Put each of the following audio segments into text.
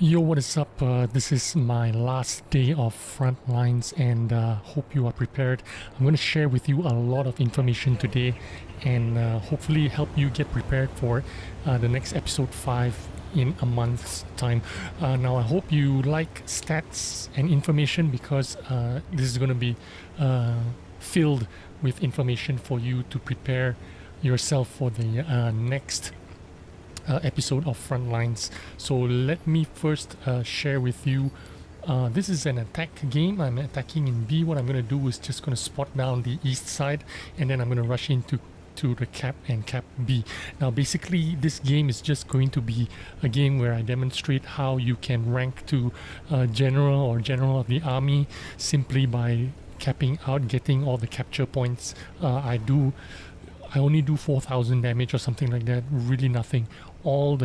Yo, what is up? This is my last day of Frontlines and hope you are prepared. I'm going to share with you a lot of information today and hopefully help you get prepared for the next episode 5 in a month's time. Now, I hope you like stats and information because this is going to be filled with information for you to prepare yourself for the next episode of Frontlines. So let me first share with you, this is an attack game. I'm attacking in B. What I'm going to do is just going to spot down the east side and then I'm going to rush into the cap and cap B. Now basically this game is just going to be a game where I demonstrate how you can rank to general or general of the army simply by capping out, getting all the capture points. I only do 4,000 damage or something like that, really nothing. All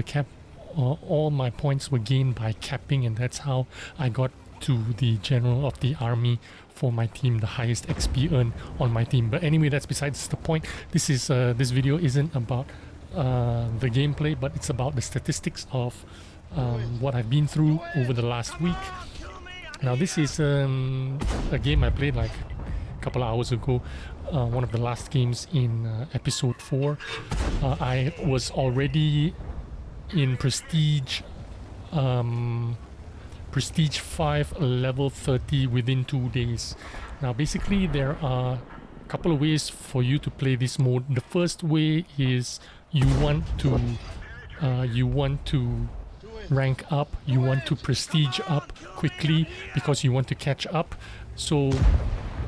my points were gained by capping, and that's how I got to the general of the army for my team, the highest XP earned on my team. But anyway, that's besides the point. This video isn't about the gameplay, but it's about the statistics of what I've been through over the last week. Now this is a game I played like a couple of hours ago, one of the last games in episode 4. I was already in prestige 5 level 30 within 2 days. Now basically there are a couple of ways for you to play this mode. The first way is you want to rank up, you want to prestige up quickly because you want to catch up. So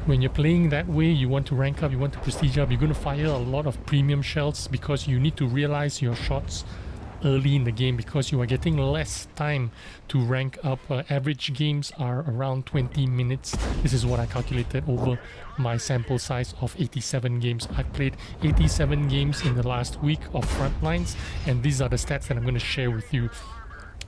when you're playing that way, you want to rank up, you want to prestige up, you're going to fire a lot of premium shells because you need to realize your shots early in the game because you are getting less time to rank up. Average games are around 20 minutes. This is what I calculated over my sample size of 87 games. I've played 87 games in the last week of Frontlines, and these are the stats that I'm going to share with you.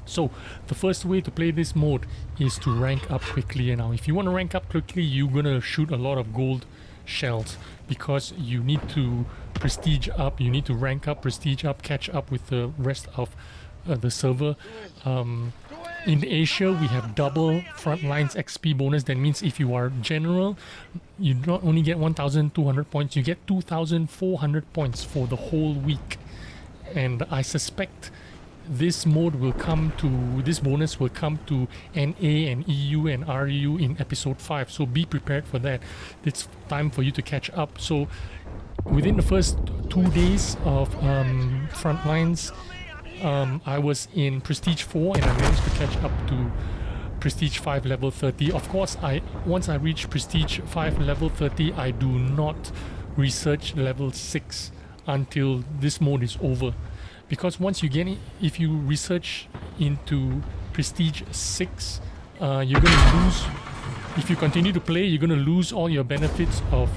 So the first way to play this mode is to rank up quickly. And now if you want to rank up quickly, you're gonna shoot a lot of gold shells because you need to prestige up, you need to rank up, prestige up, catch up with the rest of the server. In Asia, we have double Frontlines XP bonus. That means if you are general, you not only get 1,200 points, you get 2,400 points for the whole week. And I suspect this bonus will come to NA and EU and RU in episode 5, so be prepared for that. It's time for you to catch up. So within the first 2 days of Frontlines, I was in prestige 4 and I managed to catch up to prestige 5 level 30. Of course, once I reach prestige 5 level 30, I do not research level 6 until this mode is over. Because once you get it, if you research into prestige 6, you're going to lose. If you continue to play, you're going to lose all your benefits of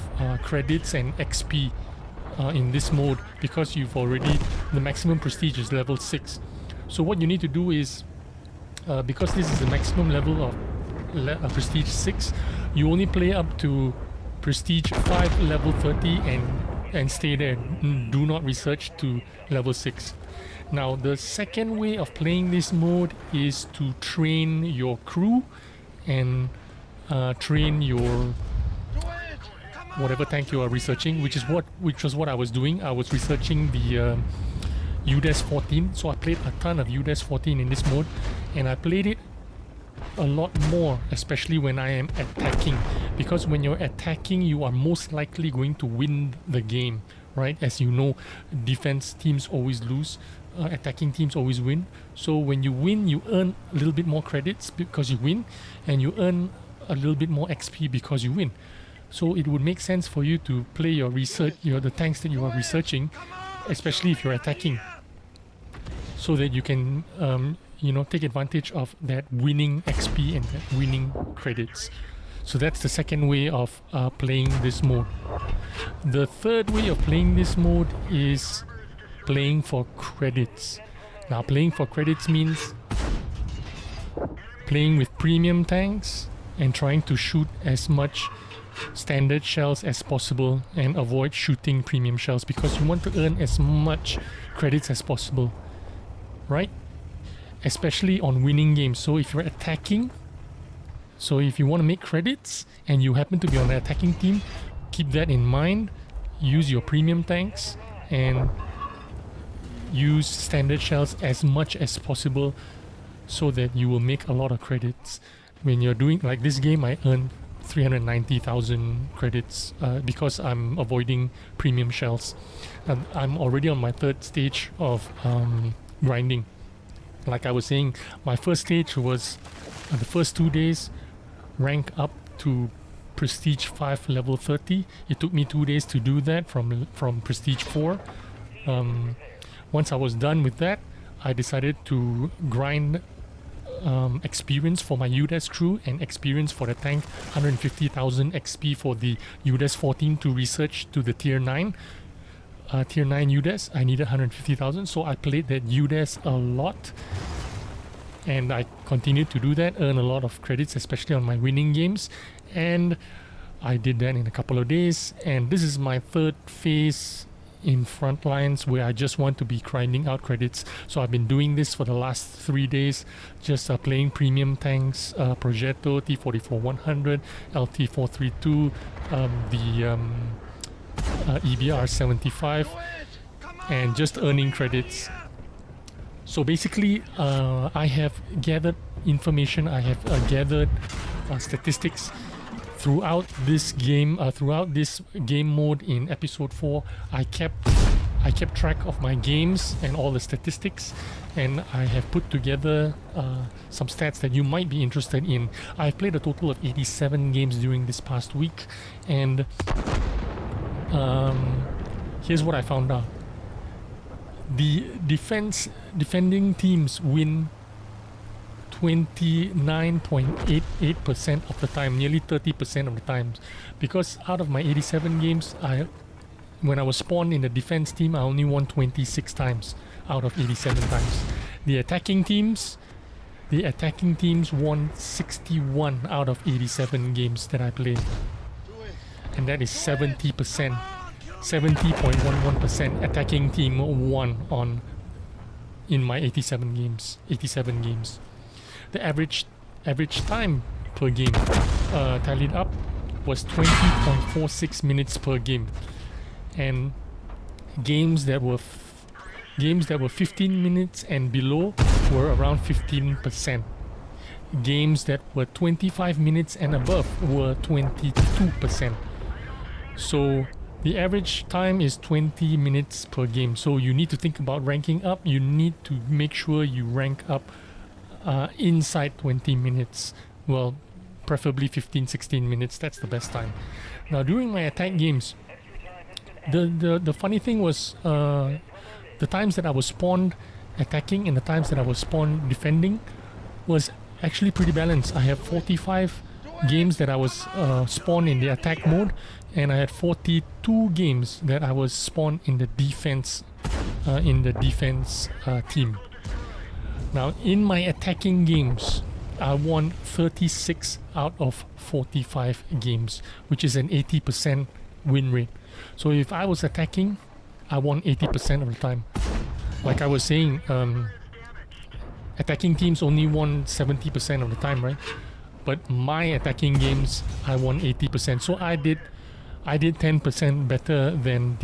credits and XP in this mode because the maximum prestige is level 6. So what you need to do is, because this is the maximum level of prestige 6, you only play up to prestige 5 level 30 and stay there. Do not research to level 6. Now the second way of playing this mode is to train your crew and train your whatever tank you are researching, which was what I was doing. I was researching the UDES 14, so I played a ton of UDES 14 in this mode, and I played it a lot more, especially when I am attacking, because when you're attacking you are most likely going to win the game, right? As you know, defense teams always lose, attacking teams always win. So when you win, you earn a little bit more credits because you win, and you earn a little bit more XP because you win. So it would make sense for you to play your research, the tanks that you are researching, especially if you're attacking, so that you can take advantage of that winning XP and that winning credits. So that's the second way of playing this mode. The third way of playing this mode is playing for credits. Now playing for credits means playing with premium tanks and trying to shoot as much standard shells as possible and avoid shooting premium shells because you want to earn as much credits as possible, right? especially on winning games. So if you're attacking, so if you want to make credits and you happen to be on the attacking team, keep that in mind. Use your premium tanks and use standard shells as much as possible so that you will make a lot of credits. When you're doing like this game, I earned 390,000 credits because I'm avoiding premium shells. I'm already on my third stage of grinding. Like I was saying, my first stage was the first 2 days rank up to Prestige 5 level 30. It took me 2 days to do that from Prestige 4. Once I was done with that, I decided to grind experience for my UDES crew and experience for the tank, 150,000 XP for the UDES 14 to research to the tier 9. Tier 9 UDES, I needed 150,000, so I played that UDES a lot. And I continued to do that, earn a lot of credits, especially on my winning games. And I did that in a couple of days. And this is my third phase in Frontlines where I just want to be grinding out credits. So I've been doing this for the last 3 days, just playing premium tanks, Progetto, T44-100, LT432, the EBR 75, and just earning credits. So basically, I have gathered information, I have gathered statistics throughout this game, throughout this game mode in episode 4. I kept track of my games and all the statistics, and I have put together some stats that you might be interested in. I've played a total of 87 games during this past week, and here's what I found out. The defending teams win 29.88% of the time, nearly 30% of the times, because out of my 87 games, when I was spawned in the defense team, I only won 26 times out of 87 times. The attacking teams won 61 out of 87 games that I played, and that is 70%. 70.11% attacking team won in my 87 games. The average time per game tallied up was 20.46 minutes per game, and games that were 15 minutes and below were around 15%. Games that were 25 minutes and above were 22%. So the average time is 20 minutes per game. So you need to think about ranking up. You need to make sure you rank up inside 20 minutes. Well, preferably 15-16 minutes. That's the best time. Now, during my attack games, the funny thing was the times that I was spawned attacking and the times that I was spawned defending was actually pretty balanced. I have 45 games that I was spawned in the attack mode, and I had 42 games that I was spawned in the defense team. Now, in my attacking games, I won 36 out of 45 games, which is an 80% win rate. So if I was attacking, I won 80% of the time. Like I was saying, attacking teams only won 70% of the time, right? But my attacking games, I won 80%. So I did 10% better than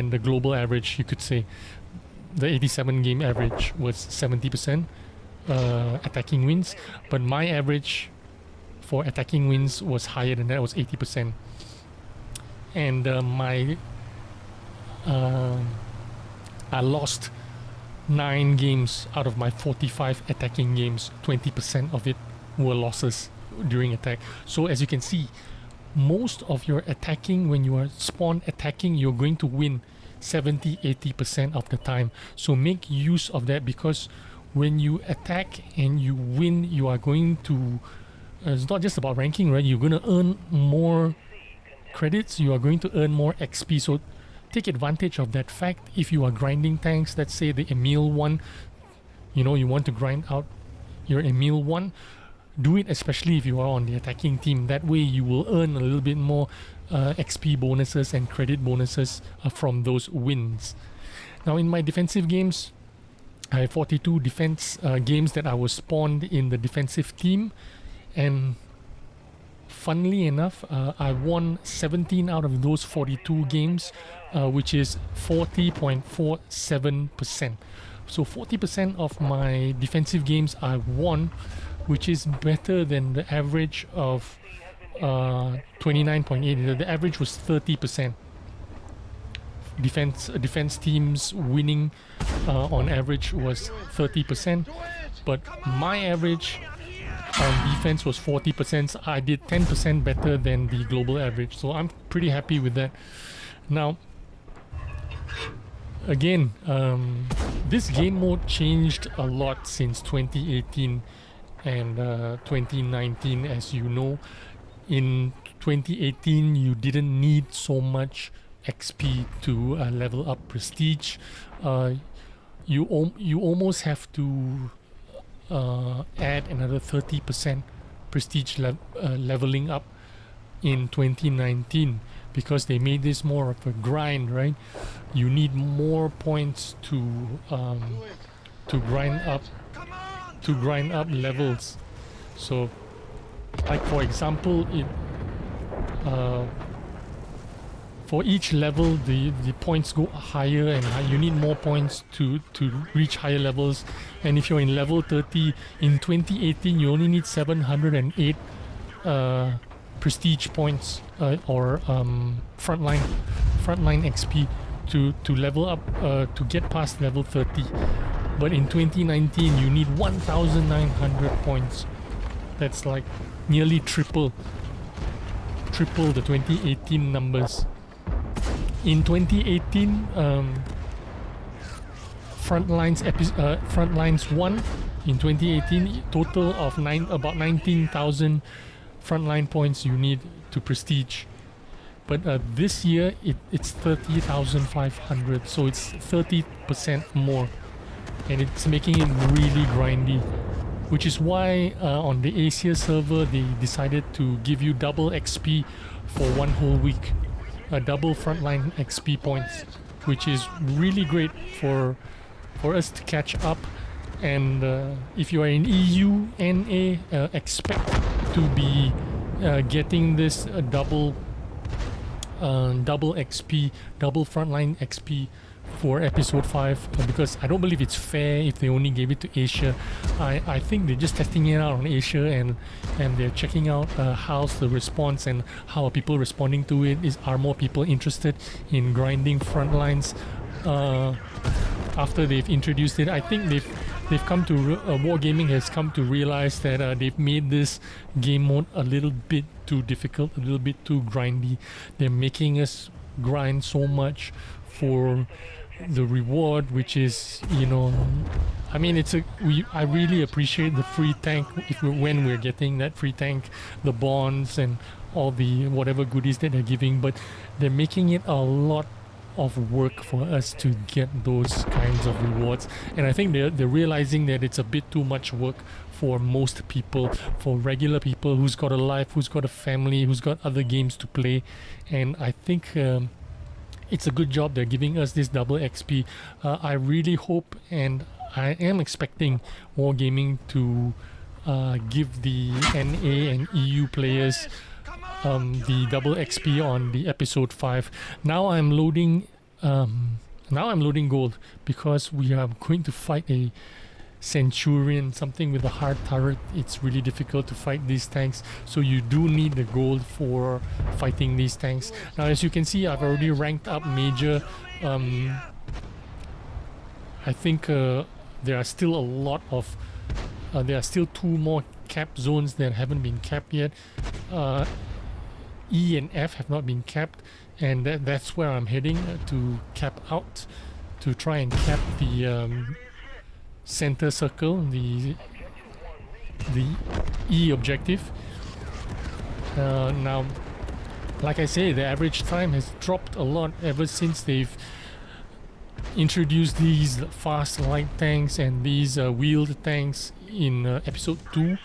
the global average, you could say. The 87 game average was 70% attacking wins, but my average for attacking wins was higher than that, was 80%. And I lost 9 games out of my 45 attacking games. 20% of it were losses during attack. So as you can see, most of your attacking, when you are spawn attacking, you're going to win 70-80% of the time. So make use of that, because when you attack and you win, you are going to it's not just about ranking, right? You're going to earn more credits, you are going to earn more XP. So take advantage of that fact. If you are grinding tanks, let's say the Emil 1, you know, you want to grind out your Emil 1, do it especially if you are on the attacking team. That way you will earn a little bit more XP bonuses and credit bonuses from those wins. Now in my defensive games, I have 42 defense games that I was spawned in the defensive team, and funnily enough, I won 17 out of those 42 games, which is 40.47%. So 40% of my defensive games I won, which is better than the average of 29.8. The average was 30%. Defense teams winning on average was 30%, but my average on defense was 40%. So I did 10% better than the global average, so I'm pretty happy with that. Now again, this game mode changed a lot since 2018 and 2019. As you know, in 2018 you didn't need so much XP to level up prestige. You almost have to add another 30% prestige leveling up in 2019, because they made this more of a grind, right? You need more points to grind up levels. So like for example, for each level the points go higher and higher. You need more points to reach higher levels, and if you're in level 30 in 2018 you only need 708 prestige points or frontline XP to level up to get past level 30. But in 2019 you need 1900 points. That's like nearly triple the 2018 numbers. In 2018, Frontlines 1 in 2018, total of about 19,000 frontline points you need to prestige. But this year it's 30,500, so it's 30% more, and it's making it really grindy. Which is why on the Asia server they decided to give you double XP for one whole week. Double frontline XP points, which is really great for us to catch up. And if you are in EU, NA, expect to be getting this double XP, double frontline XP for episode 5, because I don't believe it's fair if they only gave it to Asia. I think they're just testing it out on Asia, and they're checking out how's the response and how are people responding to it. Are more people interested in grinding frontlines after they've introduced it? I think they've come to Wargaming has come to realize that they've made this game mode a little bit too difficult, a little bit too grindy. They're making us grind so much for the reward, which is, you know, I mean, I really appreciate the free tank when we're getting that free tank, the bonds and all the whatever goodies that they're giving, but they're making it a lot of work for us to get those kinds of rewards. And I think they're realizing that it's a bit too much work for most people, for regular people who's got a life, who's got a family, who's got other games to play. And I think it's a good job they're giving us this double XP. I really hope, and I am expecting Wargaming to give the NA and EU players the double XP on the episode 5. Now I'm loading gold, because we are going to fight a Centurion, something with a hard turret. It's really difficult to fight these tanks, so you do need the gold for fighting these tanks. Now, as you can see, I've already ranked up major. I think there are still a lot of there are still 2 more cap zones that haven't been capped yet. E and F have not been capped, and that's where I'm heading to cap out, to try and cap the center circle, the E objective. Now, like I say, the average time has dropped a lot ever since they've introduced these fast light tanks and these wheeled tanks in episode 2.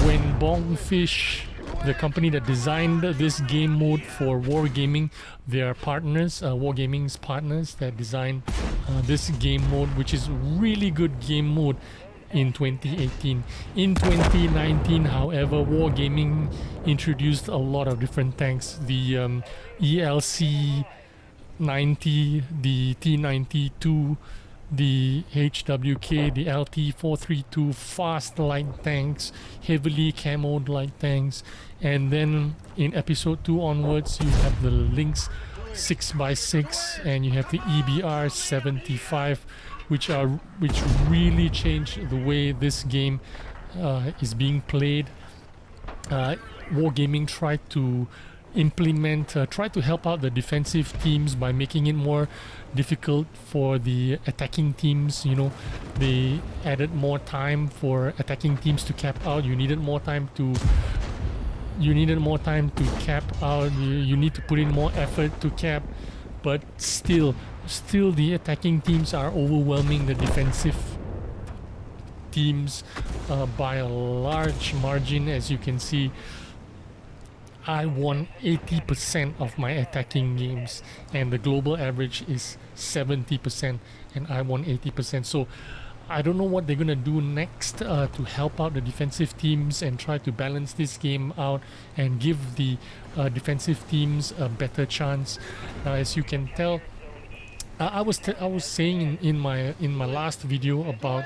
When Bongfish the company that designed this game mode for Wargaming. They are partners, Wargaming's partners that designed this game mode, which is really good game mode in 2018. In 2019, however, Wargaming introduced a lot of different tanks. The ELC 90, the T92, the HWK, the LT432, fast light tanks, heavily camoed light tanks, and then in episode 2 onwards you have the Lynx 6x6 and you have the EBR 75, which really change the way this game is being played. Wargaming tried to try to help out the defensive teams by making it more difficult for the attacking teams. You know, they added more time for attacking teams to cap out. You needed more time to cap out. You need to put in more effort to cap, but still the attacking teams are overwhelming the defensive teams by a large margin. As you can see, I won 80% of my attacking games, and the global average is 70%, and I won 80%. So I don't know what they're gonna do next to help out the defensive teams and try to balance this game out and give the defensive teams a better chance. Now, as you can tell, I was saying in my last video about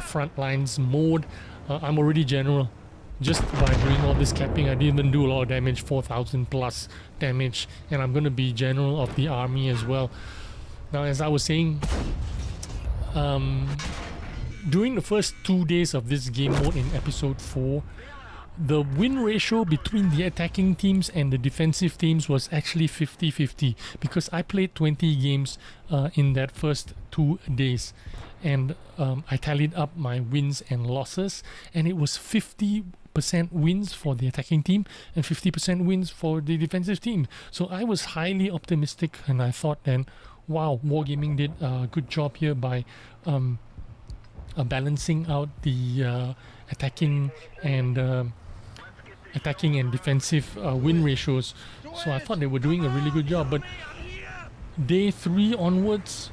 Frontline's mode. I'm already general. Just by doing all this capping, I didn't even do a lot of damage, 4,000 plus damage, and I'm going to be general of the army as well. Now, as I was saying, during the first 2 days of this game mode in episode 4, the win ratio between the attacking teams and the defensive teams was actually 50-50, because I played 20 games in that first 2 days, and I tallied up my wins and losses, and it was 50% wins for the attacking team and 50% wins for the defensive team. So I was highly optimistic, and I thought then, wow, Wargaming did a good job here by balancing out the attacking and defensive win ratios. So I thought they were doing a really good job. But day 3 onwards,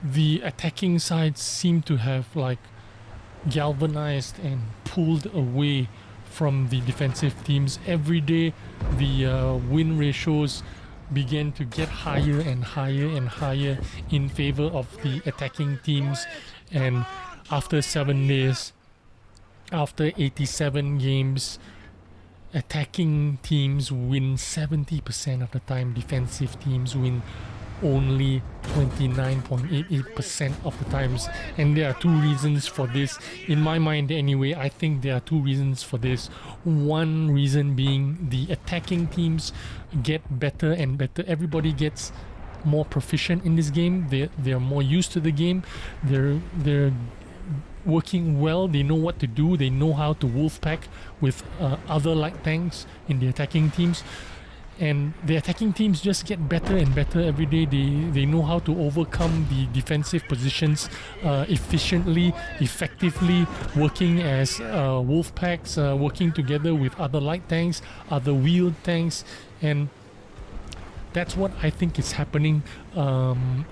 the attacking side seemed to have like galvanized and pulled away from the defensive teams. Every day the win ratios began to get higher and higher and higher in favor of the attacking teams. And after 7 days, after 87 games, attacking teams win 70% of the time, defensive teams win only 29.88% of the times. And there are 2 reasons for this. In my mind anyway, I think there are 2 reasons for this. One reason being the attacking teams get better and better. Everybody gets more proficient in this game. They're more used to the game. They're working well. They know what to do. They know how to wolfpack with other light tanks in the attacking teams. And the attacking teams just get better and better every day. They know how to overcome the defensive positions efficiently, effectively, working as wolf packs, working together with other light tanks, other wheeled tanks, and that's what I think is happening.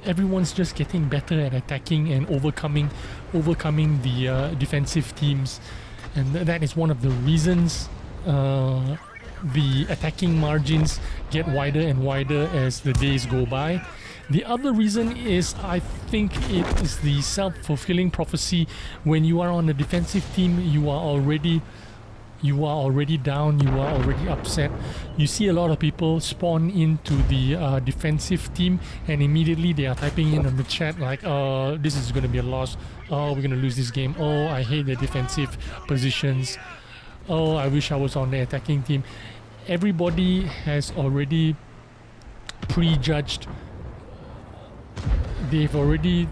Everyone's just getting better at attacking and overcoming the defensive teams, and that is one of the reasons the attacking margins get wider and wider as the days go by. The other reason is, I think it is the self-fulfilling prophecy. When you are on the defensive team, you are already down, you are already upset. You see a lot of people spawn into the defensive team, and immediately they are typing in on the chat like, this is going to be a loss, oh, we're going to lose this game, oh, I hate the defensive positions, oh, I wish I was on the attacking team. Everybody has already prejudged. They've already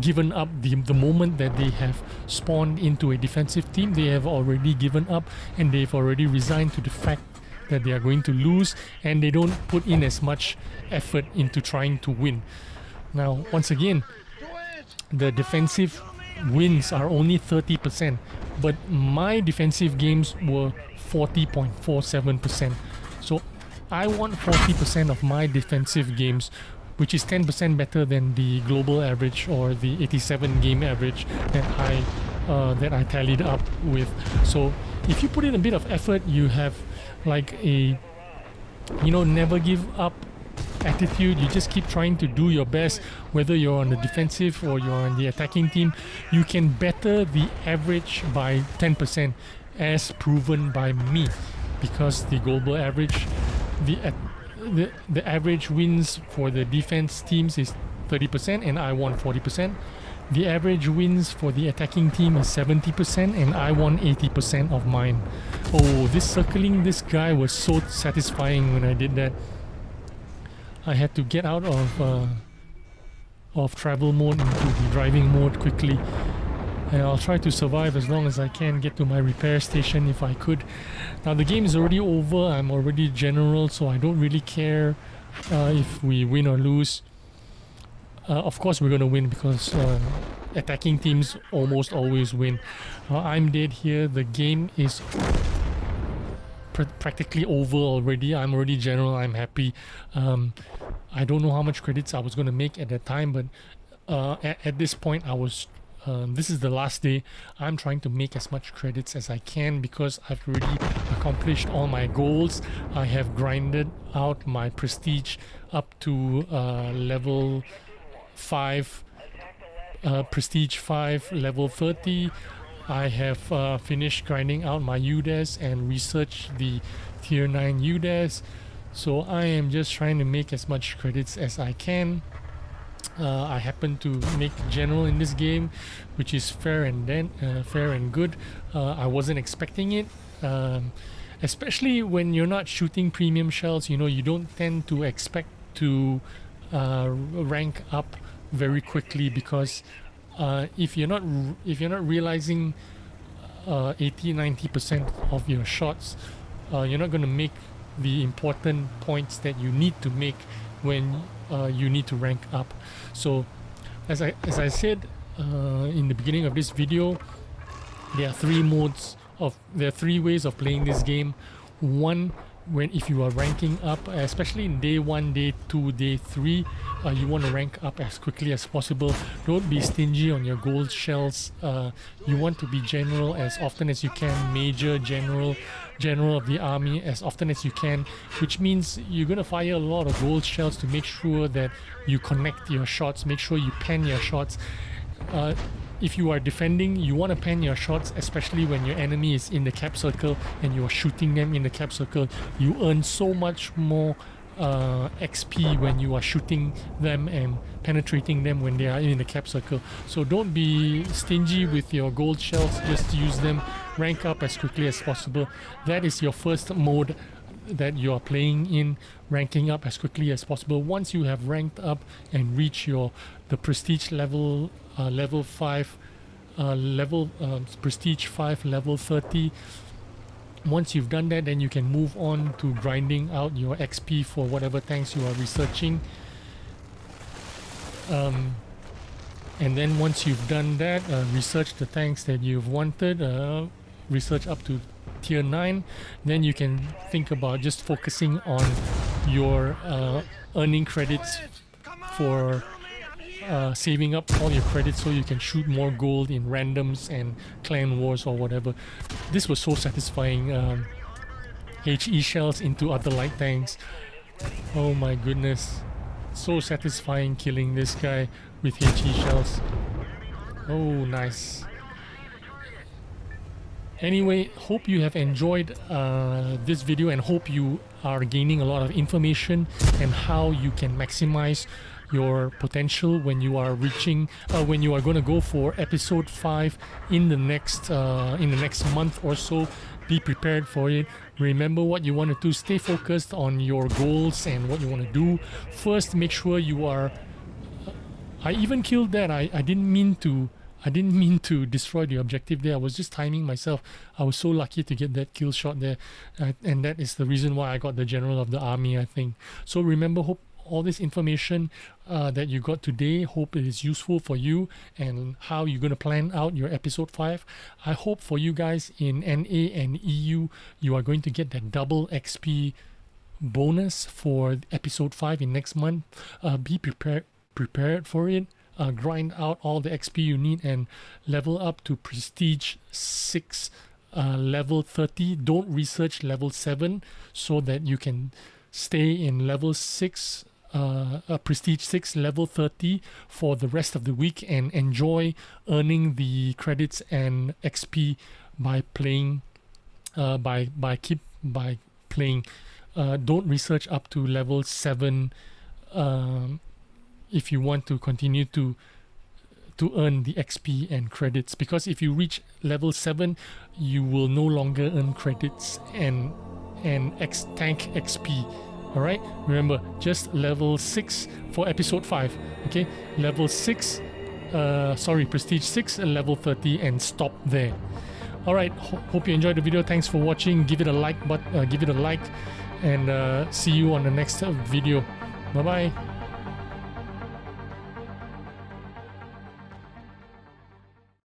given up the moment that they have spawned into a defensive team. They have already given up, and they've already resigned to the fact that they are going to lose, and they don't put in as much effort into trying to win. Now, once again, the defensive wins are only 30%, but my defensive games were 40.47%. So I won 40% of my defensive games, which is 10% better than the global average or the 87 game average that I tallied up with. So if you put in a bit of effort, you have like a, you know, never give up attitude. You just keep trying to do your best, whether you're on the defensive or you're on the attacking team. You can better the average by 10%, as proven by me, because the global average, the average wins for the defense teams is 30% and I won 40%. The average wins for the attacking team is 70% and I won 80% of mine. Oh, this circling this guy was so satisfying when I did that. I had to get out of travel mode into the driving mode quickly, and I'll try to survive as long as I can, get to my repair station if I could. Now the game is already over, I'm already general, so I don't really care if we win or lose. Of course we're going to win because attacking teams almost always win. I'm dead here, the game is practically over already. I'm already general, I'm happy. I don't know how much credits I was going to make at that time, but at this point I was this is the last day. I'm trying to make as much credits as I can because I've already accomplished all my goals. I have grinded out my prestige up to level 5, prestige 5, level 30. I have finished grinding out my UDES and researched the tier 9 UDES. So I am just trying to make as much credits as I can. I happen to make general in this game, which is fair and good. I wasn't expecting it, especially when you're not shooting premium shells. You know, you don't tend to expect to rank up very quickly because if you're not realizing 80-90% of your shots, you're not going to make the important points that you need to make when you need to rank up. So as I said in the beginning of this video, there are three ways of playing this game. One, when if you are ranking up, especially in day 1, day 2, day 3, you want to rank up as quickly as possible. Don't be stingy on your gold shells. You want to be general as often as you can, major, general of the army as often as you can, which means you're going to fire a lot of gold shells to make sure that you connect your shots, make sure you pen your shots. If you are defending, you want to pen your shots, especially when your enemy is in the cap circle and you are shooting them in the cap circle. You earn so much more XP when you are shooting them and penetrating them when they are in the cap circle. So don't be stingy with your gold shells, just use them, rank up as quickly as possible. That is your first mode that you are playing in, ranking up as quickly as possible. Once you have ranked up and reach the prestige level, level 5, prestige 5, level 30. Once you've done that, then you can move on to grinding out your XP for whatever tanks you are researching. And then once you've done that, research the tanks that you've wanted, research up to tier 9, then you can think about just focusing on your earning credits for saving up all your credits so you can shoot more gold in randoms and clan wars or whatever. This was so satisfying. HE shells into other light tanks. Oh my goodness, so satisfying killing this guy with HE shells. Oh, nice. Anyway, hope you have enjoyed this video and hope you are gaining a lot of information and how you can maximize your potential when you are reaching when you are going to go for episode 5 in the next month or so. Be prepared for it. Remember what you want to do. Stay focused on your goals and what you want to do. First, make sure you are I even killed that. I didn't mean to destroy the objective there. I was just timing myself. I was so lucky to get that kill shot there, and that is the reason why I got the general of the army, I think. So remember, all this information that you got today. Hope it is useful for you and how you're going to plan out your episode 5. I hope for you guys in NA and EU, you are going to get that double XP bonus for episode 5 in next month. Be prepared for it. Grind out all the XP you need and level up to Prestige 6 level 30. Don't research level 7 so that you can stay in level 6, Prestige 6 level 30 for the rest of the week and enjoy earning the credits and XP by playing, by playing. Don't research up to level 7 if you want to continue to earn the XP and credits, because if you reach level 7 you will no longer earn credits and tank XP. Alright, remember, just level 6 for episode 5. Okay, level 6, Prestige 6 and level 30 and stop there. Alright, hope you enjoyed the video. Thanks for watching. Give it a like and see you on the next video. Bye bye.